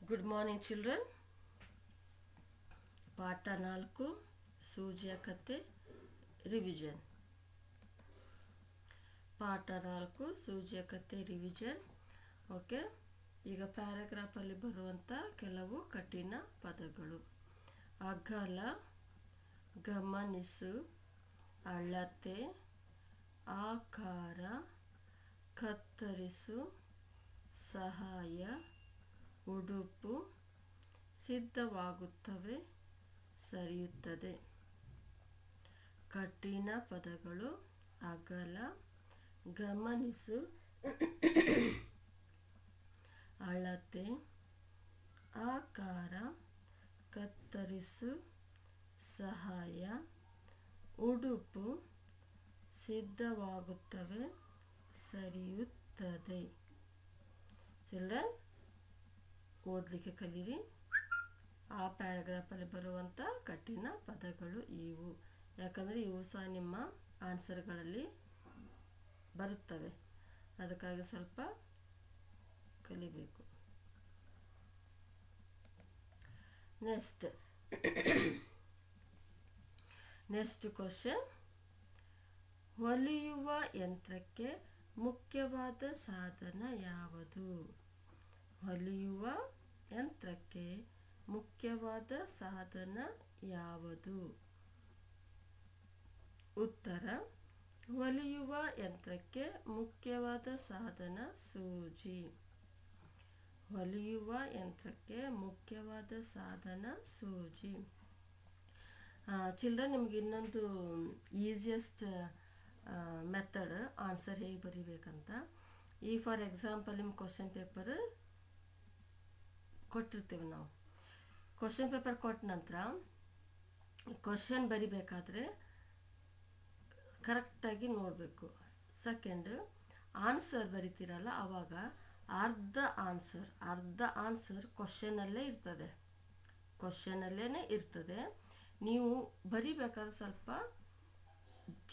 Good morning children. ಪಾಠ 4 ಸೂಜಿಯ ಕತೆ revision. ಪಾಠ 4 ಸೂಜಿಯ ಕತೆ ರಿವಿಷನ್. ಓಕೆ, ಈಗ ಪ್ಯಾರಾಗ್ರಾಫ್ ಅಲ್ಲಿ ಬರುವಂತ ಕೆಲವು ಕಠಿಣ ಪದಗಳು. ಅಗಲ, ಗಮನಿಸು, ಅಳತೆ, ಆಕಾರ, ಕತ್ತರಿಸು, ಸಹಾಯ, ಉಡುಪು, ಸಿದ್ಧವಾಗುತ್ತವೆ, ಸರಿಯುತ್ತದೆ. ಕಠಿಣ ಪದಗಳು: ಅಗಲ, ಗಮನಿಸು, ಅಳತೆ, ಆಕಾರ, ಕತ್ತರಿಸು, ಸಹಾಯ, ಉಡುಪು, ಸಿದ್ಧವಾಗುತ್ತವೆ, ಸರಿಯುತ್ತದೆ. ಚಿಲ್ಡ್ರನ್, ಓದಲಿಕ್ಕೆ ಕಲೀರಿ. ಆ ಪ್ಯಾರಾಗ್ರಾಫ್ ಅಲ್ಲಿ ಬರುವಂತ ಕಠಿಣ ಪದಗಳು ಇವು. ಯಾಕಂದ್ರೆ ಇವು ಸಹ ನಿಮ್ಮ ಆನ್ಸರ್ಗಳಲ್ಲಿ ಬರುತ್ತವೆ, ಅದಕ್ಕಾಗಿ ಸ್ವಲ್ಪ ಕಲಿಬೇಕು. Next question. ಹೊಲಿಯುವ ಯಂತ್ರಕ್ಕೆ ಮುಖ್ಯವಾದ ಸಾಧನ ಯಾವುದು? ಹೊಲಿಯುವ ಯಂತ್ರಕ್ಕೆ ಮುಖ್ಯವಾದ ಸಾಧನ ಯಾವುದು? ಉತ್ತರ: ಹೊಲಿಯುವ ಯಂತ್ರಕ್ಕೆ ಮುಖ್ಯವಾದ ಸಾಧನ ಸೂಜಿ. ಹೊಲಿಯುವ ಯಂತ್ರಕ್ಕೆ ಮುಖ್ಯವಾದ ಸಾಧನ ಸೂಜಿ. ಚಿಲ್ಡ್ರನ್, ನಿಮ್ಗೆ ಇನ್ನೊಂದು ಈಸಿಯೆಸ್ಟ್ ಮೆಥಡ್ ಆನ್ಸರ್ ಹೇಗೆ ಬರಿಬೇಕಂತ. ಈಗ ಫಾರ್ ಎಕ್ಸಾಂಪಲ್ ನಿಮ್ಮ ಕ್ವಶನ್ ಪೇಪರ್ ಕೊಟ್ಟಿರ್ತೀವಿ ನಾವು. ಕ್ವಶನ್ ಪೇಪರ್ ಕೊಟ್ಟ ನಂತರ ಕ್ವಶನ್ ಬರಿಬೇಕಾದ್ರೆ ಕರೆಕ್ಟಾಗಿ ನೋಡಬೇಕು. ಸೆಕೆಂಡ್, ಆನ್ಸರ್ ಬರಿತೀರಲ್ಲ, ಆವಾಗ ಅರ್ಧ ಆನ್ಸರ್ ಕ್ವಶನಲ್ಲೇ ಇರ್ತದೆ. ಕ್ವಶನಲ್ಲೇನೆ ಇರ್ತದೆ. ನೀವು ಬರಿಬೇಕಾದ್ರೆ ಸ್ವಲ್ಪ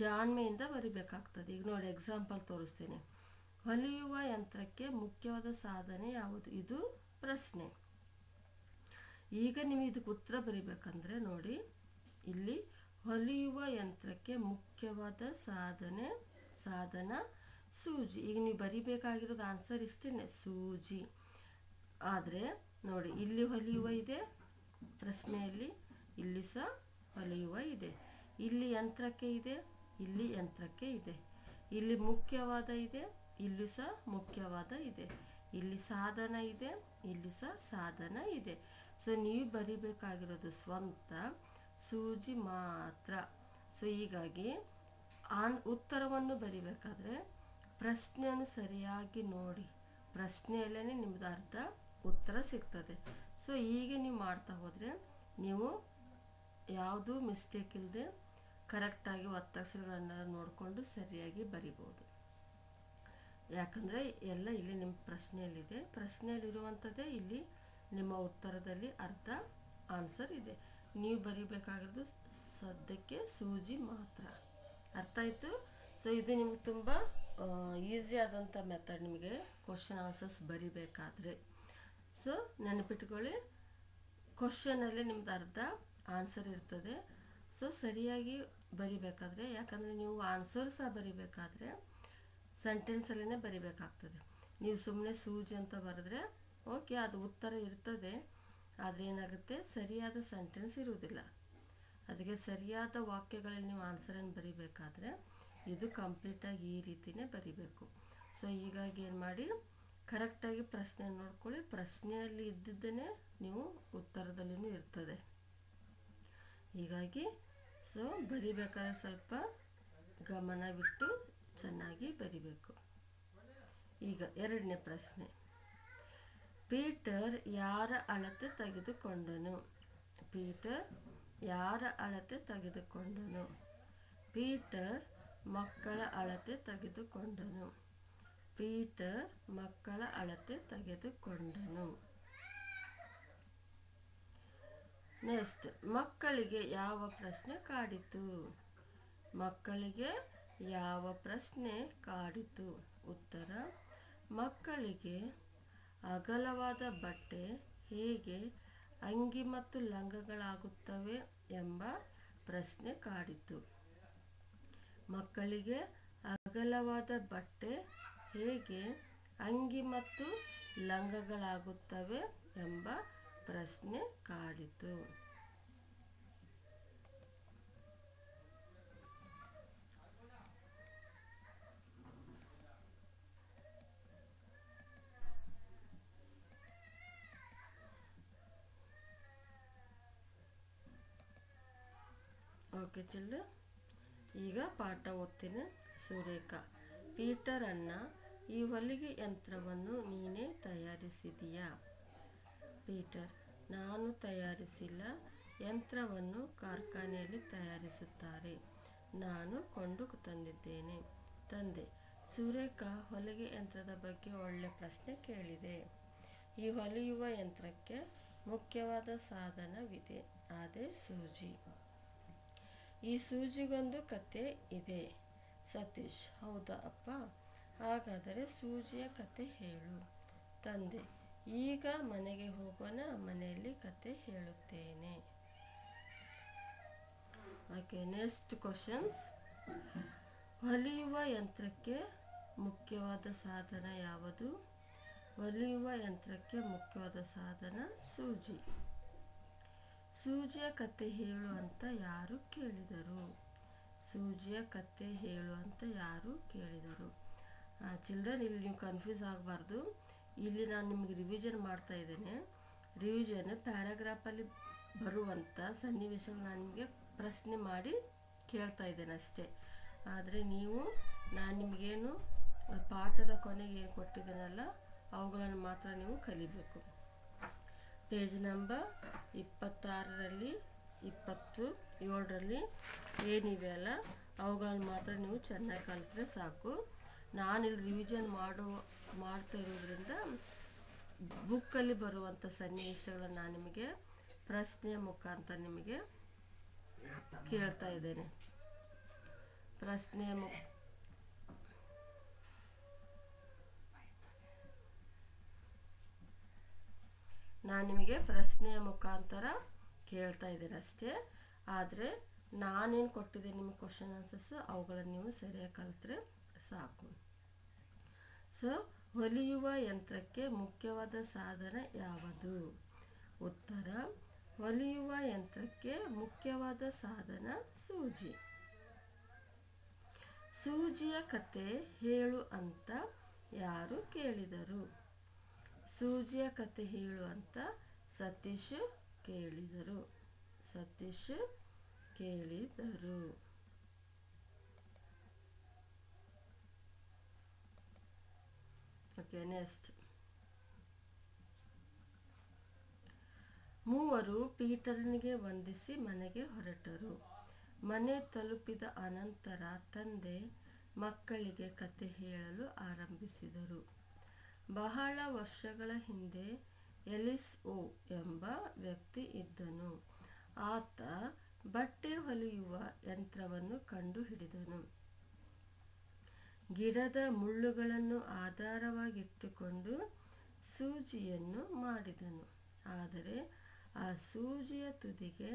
ಜಾಣ್ಮೆಯಿಂದ ಬರಿಬೇಕಾಗ್ತದೆ. ಈಗ ನೋಡಿ, ಎಕ್ಸಾಂಪಲ್ ತೋರಿಸ್ತೇನೆ. ಹೊಲಿಯುವ ಯಂತ್ರಕ್ಕೆ ಮುಖ್ಯವಾದ ಸಾಧನೆ ಯಾವುದು? ಇದು ಪ್ರಶ್ನೆ. ಈಗ ನೀವು ಇದಕ್ಕೆ ಉತ್ತರ ಬರಿಬೇಕಂದ್ರೆ ನೋಡಿ, ಇಲ್ಲಿ ಹೊಲಿಯುವ ಯಂತ್ರಕ್ಕೆ ಮುಖ್ಯವಾದ ಸಾಧನ ಸೂಜಿ. ಈಗ ನೀವು ಬರಿಬೇಕಾಗಿರೋದು ಆನ್ಸರ್ ಇಷ್ಟೇನೆ, ಸೂಜಿ. ಆದ್ರೆ ನೋಡಿ, ಇಲ್ಲಿ ಹೊಲಿಯುವ ಇದೆ ಪ್ರಶ್ನೆಯಲ್ಲಿ, ಇಲ್ಲಿ ಸಹ ಹೊಲಿಯುವ ಇದೆ. ಇಲ್ಲಿ ಯಂತ್ರಕ್ಕೆ ಇದೆ, ಇಲ್ಲಿ ಯಂತ್ರಕ್ಕೆ ಇದೆ. ಇಲ್ಲಿ ಮುಖ್ಯವಾದ ಇದೆ, ಇಲ್ಲಿ ಸಹ ಮುಖ್ಯವಾದ ಇದೆ. ಇಲ್ಲಿ ಸಾಧನ ಇದೆ, ಇಲ್ಲಿ ಸಹ ಸಾಧನ ಇದೆ. ಸೊ ನೀವು ಬರಿಬೇಕಾಗಿರೋದು ಸ್ವಂತ ಸೂಜಿ ಮಾತ್ರ. ಸೊ ಹೀಗಾಗಿ ಉತ್ತರವನ್ನು ಬರಿಬೇಕಾದ್ರೆ ಪ್ರಶ್ನೆಯನ್ನು ಸರಿಯಾಗಿ ನೋಡಿ, ಪ್ರಶ್ನೆಯಲ್ಲೇ ನಿಮ್ದು ಅರ್ಧ ಉತ್ತರ ಸಿಗ್ತದೆ. ಸೊ ಹೀಗೆ ನೀವು ಮಾಡ್ತಾ ಹೋದ್ರೆ ನೀವು ಯಾವುದು ಮಿಸ್ಟೇಕ್ ಇಲ್ಲದೆ ಕರೆಕ್ಟಾಗಿ ಒತ್ತಕ್ಷರಗಳನ್ನ ನೋಡಿಕೊಂಡು ಸರಿಯಾಗಿ ಬರಿಬೋದು. ಯಾಕಂದ್ರೆ ಎಲ್ಲ ಇಲ್ಲಿ ನಿಮ್ಮ ಪ್ರಶ್ನೆಯಲ್ಲಿದೆ. ಪ್ರಶ್ನೆಯಲ್ಲಿರುವಂಥದ್ದೇ ಇಲ್ಲಿ ನಿಮ್ಮ ಉತ್ತರದಲ್ಲಿ ಅರ್ಧ ಆನ್ಸರ್ ಇದೆ. ನೀವು ಬರಿಬೇಕಾಗಿರೋದು ಸದ್ಯಕ್ಕೆ ಸೂಜಿ ಮಾತ್ರ. ಅರ್ಥ ಆಯ್ತು? ಸೊ ಇದು ನಿಮ್ಗೆ ತುಂಬ ಈಸಿ ಆದಂಥ ಮೆಥಡ್ ನಿಮಗೆ ಕ್ವಶನ್ ಆನ್ಸರ್ಸ್ ಬರಿಬೇಕಾದ್ರೆ. ಸೊ ನೆನಪಿಟ್ಕೊಳ್ಳಿ, ಕ್ವಶನಲ್ಲಿ ನಿಮ್ದು ಅರ್ಧ ಆನ್ಸರ್ ಇರ್ತದೆ. ಸೊ ಸರಿಯಾಗಿ ಬರಿಬೇಕಾದ್ರೆ, ಯಾಕಂದರೆ ನೀವು ಆನ್ಸರ್ ಸಹ ಬರಿಬೇಕಾದ್ರೆ ಸೆಂಟೆನ್ಸಲ್ಲೇ ಬರಿಬೇಕಾಗ್ತದೆ. ನೀವು ಸುಮ್ಮನೆ ಸೂಜಿ ಅಂತ ಬರೆದ್ರೆ ಓಕೆ, ಅದು ಉತ್ತರ ಇರ್ತದೆ, ಆದರೆ ಏನಾಗುತ್ತೆ, ಸರಿಯಾದ ಸೆಂಟೆನ್ಸ್ ಇರುವುದಿಲ್ಲ. ಅದಕ್ಕೆ ಸರಿಯಾದ ವಾಕ್ಯಗಳಲ್ಲಿ ನೀವು ಆನ್ಸರನ್ನು ಬರಿಬೇಕಾದ್ರೆ ಇದು ಕಂಪ್ಲೀಟಾಗಿ ಈ ರೀತಿಯೇ ಬರಿಬೇಕು. ಸೊ ಹೀಗಾಗಿ ಏನು ಮಾಡಿ, ಕರೆಕ್ಟಾಗಿ ಪ್ರಶ್ನೆ ನೋಡ್ಕೊಳ್ಳಿ. ಪ್ರಶ್ನೆಯಲ್ಲಿ ಇದ್ದಿದ್ದೇನೆ ನೀವು ಉತ್ತರದಲ್ಲಿನೂ ಇರ್ತದೆ. ಹೀಗಾಗಿ ಸೊ ಬರಿಬೇಕಾದ್ರೆ ಸ್ವಲ್ಪ ಗಮನವಿಟ್ಟು ಚೆನ್ನಾಗಿ ಬರಿಬೇಕು. ಈಗ ಎರಡನೇ ಪ್ರಶ್ನೆ. ಪೀಟರ್ ಯಾರ ಅಳತೆ ತೆಗೆದುಕೊಂಡನು? ಪೀಟರ್ ಯಾರ ಅಳತೆ ತೆಗೆದುಕೊಂಡನು? ಪೀಟರ್ ಮಕ್ಕಳ ಅಳತೆ ತೆಗೆದುಕೊಂಡನು. ಪೀಟರ್ ಮಕ್ಕಳ ಅಳತೆ ತೆಗೆದುಕೊಂಡನು. ನೆಕ್ಸ್ಟ್, ಮಕ್ಕಳಿಗೆ ಯಾವ ಪ್ರಶ್ನೆ ಕಾಡಿತು? ಮಕ್ಕಳಿಗೆ ಯಾವ ಪ್ರಶ್ನೆ ಕಾಡಿತು? ಉತ್ತರ: ಮಕ್ಕಳಿಗೆ ಅಗಲವಾದ ಬಟ್ಟೆ ಹೇಗೆ ಅಂಗಿ ಮತ್ತು ಲಂಗಗಳಾಗುತ್ತವೆ ಎಂಬ ಪ್ರಶ್ನೆ ಕಾಡಿತು. ಮಕ್ಕಳಿಗೆ ಅಗಲವಾದ ಬಟ್ಟೆ ಹೇಗೆ ಅಂಗಿ ಮತ್ತು ಲಂಗಗಳಾಗುತ್ತವೆ ಎಂಬ ಪ್ರಶ್ನೆ ಕಾಡಿತು. ಓಕೆ ಚಿಲ್ಡ್ರನ್, ಈಗ ಪಾಠ ಓದ್ತೀನಿ. ಸುರೇಖಾ: ಪೀಟರ್ ಅಣ್ಣ, ಈ ಹೊಲಿಗೆ ಯಂತ್ರವನ್ನು ನೀನೇ ತಯಾರಿಸಿದೀಯಾ? ಪೀಟರ್: ನಾನು ತಯಾರಿಸಿಲ್ಲ, ಯಂತ್ರವನ್ನು ಕಾರ್ಖಾನೆಯಲ್ಲಿ ತಯಾರಿಸುತ್ತಾರೆ, ನಾನು ಕೊಂಡು ತಂದಿದ್ದೇನೆ. ತಂದೆ: ಸುರೇಖಾ ಹೊಲಿಗೆ ಯಂತ್ರದ ಬಗ್ಗೆ ಒಳ್ಳೆ ಪ್ರಶ್ನೆ ಕೇಳಿದೆ. ಈ ಹೊಲಿಯುವ ಯಂತ್ರಕ್ಕೆ ಮುಖ್ಯವಾದ ಸಾಧನವಿದೆ, ಅದೇ ಸೂಜಿ. ಈ ಸೂಜಿಗೊಂದು ಕತೆ ಇದೆ. ಸತೀಶ್: ಹೌದಾ ಅಪ್ಪ, ಹಾಗಾದರೆ ಸೂಜಿಯ ಕತೆ ಹೇಳು. ತಂದೆ: ಈಗ ಮನೆಗೆ ಹೋಗೋಣ, ಮನೆಯಲ್ಲಿ ಕತೆ ಹೇಳುತ್ತೇನೆ. Okay, next questions. ಹೊಲಿಯುವ ಯಂತ್ರಕ್ಕೆ ಮುಖ್ಯವಾದ ಸಾಧನ ಯಾವುದು? ಹೊಲಿಯುವ ಯಂತ್ರಕ್ಕೆ ಮುಖ್ಯವಾದ ಸಾಧನ ಸೂಜಿ. ಸೂಜಿಯ ಕತೆ ಹೇಳು ಅಂತ ಯಾರು ಕೇಳಿದರು? ಸೂಜಿಯ ಕತೆ ಹೇಳು ಅಂತ ಯಾರು ಕೇಳಿದರು? ಚಿಲ್ಡ್ರನ್, ಇಲ್ಲಿ ನೀವು ಕನ್ಫ್ಯೂಸ್ ಆಗಬಾರ್ದು. ಇಲ್ಲಿ ನಾನು ನಿಮಗೆ ರಿವಿಷನ್ ಮಾಡ್ತಾ ಇದ್ದೇನೆ. ರಿವಿಷನ್ ಪ್ಯಾರಾಗ್ರಾಫಲ್ಲಿ ಬರುವಂಥ ಸನ್ನಿವೇಶಗಳು ನಾನು ನಿಮಗೆ ಪ್ರಶ್ನೆ ಮಾಡಿ ಕೇಳ್ತಾ ಇದ್ದೇನೆ ಅಷ್ಟೇ. ಆದರೆ ನೀವು ನಾನು ನಿಮಗೇನು ಪಾಠದ ಕೊನೆಗೆ ಏನು ಕೊಟ್ಟಿದ್ದೇನಲ್ಲ ಅವುಗಳನ್ನು ಮಾತ್ರ ನೀವು ಕಲಿಬೇಕು. ಪೇಜ್ ನಂಬರ್ 26ರಲ್ಲಿ 27ರಲ್ಲಿ ಏನಿವೆ ಅಲ್ಲ ಅವುಗಳನ್ನು ಮಾತ್ರ ನೀವು ಚೆನ್ನಾಗಿ ಕಲಿತ್ರೆ ಸಾಕು. ನಾನಿಲ್ಲಿ ರಿವಿಷನ್ ಮಾಡ್ತಾ ಇರೋದ್ರಿಂದ ಬುಕ್ಕಲ್ಲಿ ಬರುವಂಥ ಸನ್ನಿವೇಶಗಳನ್ನು ನಾನು ನಿಮಗೆ ಪ್ರಶ್ನೆಯ ಮುಖಾಂತರ ನಿಮಗೆ ಕೇಳ್ತಾ ಇದ್ದೇನೆ. ನಾನು ನಿಮಗೆ ಪ್ರಶ್ನೆಯ ಮುಖಾಂತರ ಕೇಳ್ತಾ ಇದ್ದೇನೆ ಅಷ್ಟೇ. ಆದರೆ ನಾನೇನು ಕೊಟ್ಟಿದ್ದೇನೆ ನಿಮಗೆ ಕ್ವಶನ್ ಆನ್ಸರ್ಸ್ ಅವುಗಳನ್ನು ನೀವು ಸರಿಯಾಗಿ ಕಲಿತ್ರೆ ಸಾಕು. ಸೊ ಹೊಲಿಯುವ ಯಂತ್ರಕ್ಕೆ ಮುಖ್ಯವಾದ ಸಾಧನ ಯಾವುದು? ಉತ್ತರ: ಹೊಲಿಯುವ ಯಂತ್ರಕ್ಕೆ ಮುಖ್ಯವಾದ ಸಾಧನ ಸೂಜಿ. ಸೂಜಿಯ ಕತೆ ಹೇಳು ಅಂತ ಯಾರು ಕೇಳಿದರು? ಸೂಜಿಯ ಕತೆ ಹೇಳು ಅಂತ ಸತೀಶ್ ಕೇಳಿದರು. Okay, next. ಮೂವರು ಪೀಟರ್ನಿಗೆ ವಂದಿಸಿ ಮನೆಗೆ ಹೊರಟರು. ಮನೆ ತಲುಪಿದ ಅನಂತರ ತಂದೆ ಮಕ್ಕಳಿಗೆ ಕತೆ ಹೇಳಲು ಆರಂಭಿಸಿದರು. ಬಹಳ ವರ್ಷಗಳ ಹಿಂದೆ ಎಲಿಸ್ ಓ ಎಂಬ ವ್ಯಕ್ತಿ ಇದ್ದನು. ಆತ ಬಟ್ಟೆ ಹೊಲಿಯುವ ಯಂತ್ರವನ್ನು ಕಂಡುಹಿಡಿದನು. ಗಿಡದ ಮುಳ್ಳುಗಳನ್ನು ಆಧಾರವಾಗಿಟ್ಟುಕೊಂಡು ಸೂಜಿಯನ್ನು ಮಾಡಿದನು. ಆದರೆ ಆ ಸೂಜಿಯ ತುದಿಗೆ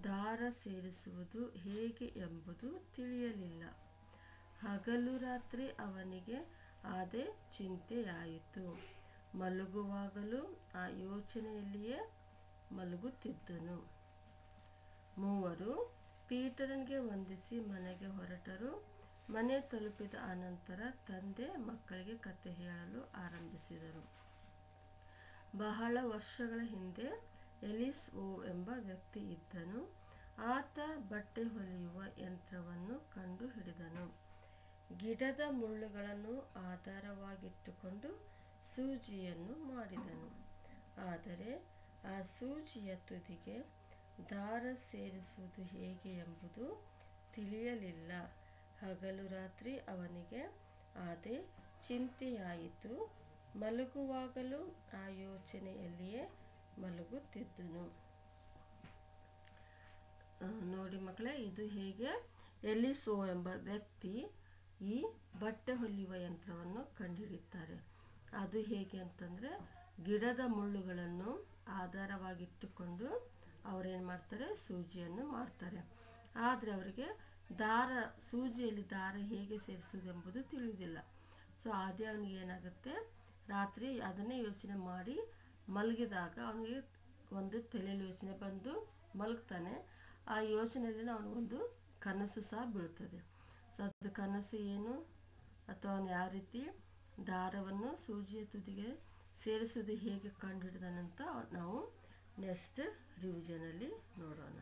ದಾರ ಸೇರಿಸುವುದು ಹೇಗೆ ಎಂಬುದು ತಿಳಿಯಲಿಲ್ಲ. ಹಗಲು ರಾತ್ರಿ ಅವನಿಗೆ ಅದೇ ಚಿಂತೆಯಾಯಿತು. ಮಲಗುವಾಗಲೂ ಆ ಯೋಚನೆಯಲ್ಲಿಯೇ ಮಲಗುತ್ತಿದ್ದನು. ಮೂವರು ಪೀಟರ್ನಿಗೆ ವಂದಿಸಿ ಮನೆಗೆ ಹೊರಟರು. ಮನೆ ತಲುಪಿದ ಅನಂತರ ತಂದೆ ಮಕ್ಕಳಿಗೆ ಕತೆ ಹೇಳಲು ಆರಂಭಿಸಿದರು. ಬಹಳ ವರ್ಷಗಳ ಹಿಂದೆ ಎಲಿಸ್ ಓ ಎಂಬ ವ್ಯಕ್ತಿ ಇದ್ದನು. ಆತ ಬಟ್ಟೆ ಹೊಲಿಯುವ ಯಂತ್ರವನ್ನು ಕಂಡುಹಿಡಿದನು. ಗಿಡದ ಮುಳ್ಳುಗಳನ್ನು ಆಧಾರವಾಗಿಟ್ಟುಕೊಂಡು ಸೂಜಿಯನ್ನು ಮಾಡಿದನು. ಆದರೆ ಆ ಸೂಜಿಯ ತುದಿಗೆ ದಾರ ಸೇರಿಸುವುದು ಹೇಗೆ ಎಂಬುದು ತಿಳಿಯಲಿಲ್ಲ. ಹಗಲು ರಾತ್ರಿ ಅವನಿಗೆ ಅದೇ ಚಿಂತೆಯಾಯಿತು. ಮಲಗುವಾಗಲೂ ಆ ಯೋಚನೆಯಲ್ಲಿಯೇ ಮಲಗುತ್ತಿದ್ದನು. ನೋಡಿ ಮಕ್ಕಳೇ, ಇದು ಹೇಗೆ ಎಲಿಸ್ ಓ ಎಂಬ ವ್ಯಕ್ತಿ ಈ ಬಟ್ಟೆ ಹೊಲಿಯುವ ಯಂತ್ರವನ್ನು ಕಂಡುಹಿಡಿಯುತ್ತಾರೆ. ಅದು ಹೇಗೆ ಅಂತಂದರೆ, ಗಿಡದ ಮುಳ್ಳುಗಳನ್ನು ಆಧಾರವಾಗಿಟ್ಟುಕೊಂಡು ಅವರೇನು ಮಾಡ್ತಾರೆ, ಸೂಜಿಯನ್ನು ಮಾಡ್ತಾರೆ. ಆದರೆ ಅವರಿಗೆ ಸೂಜಿಯಲ್ಲಿ ದಾರ ಹೇಗೆ ಸೇರಿಸುವುದೆಂಬುದು ತಿಳಿದಿಲ್ಲ. ಸೊ ಅದೇ ಅವನಿಗೆ ಏನಾಗುತ್ತೆ, ರಾತ್ರಿ ಅದನ್ನೇ ಯೋಚನೆ ಮಾಡಿ ಮಲಗಿದಾಗ ಅವನಿಗೆ ಒಂದು ತಲೆಯಲ್ಲಿ ಯೋಚನೆ ಬಂದು ಮಲಗ್ತಾನೆ. ಆ ಯೋಚನೆಯಲ್ಲಿ ಅವನಿಗೊಂದು ಕನಸು ಸಹ ಬೀಳ್ತದೆ. ಸೊ ಅದು ಕನಸು ಏನು ಅಥವಾ ಅವನು ಯಾವ ರೀತಿ ದಾರವನ್ನು ಸೂಜಿಯ ತುದಿಗೆ ಸೇರಿಸುವುದು ಹೇಗೆ ಕಂಡುಹಿಡಿದಾನಂತ ನಾವು ನೆಕ್ಸ್ಟ್ ರಿವಿಷನಲ್ಲಿ ನೋಡೋಣ.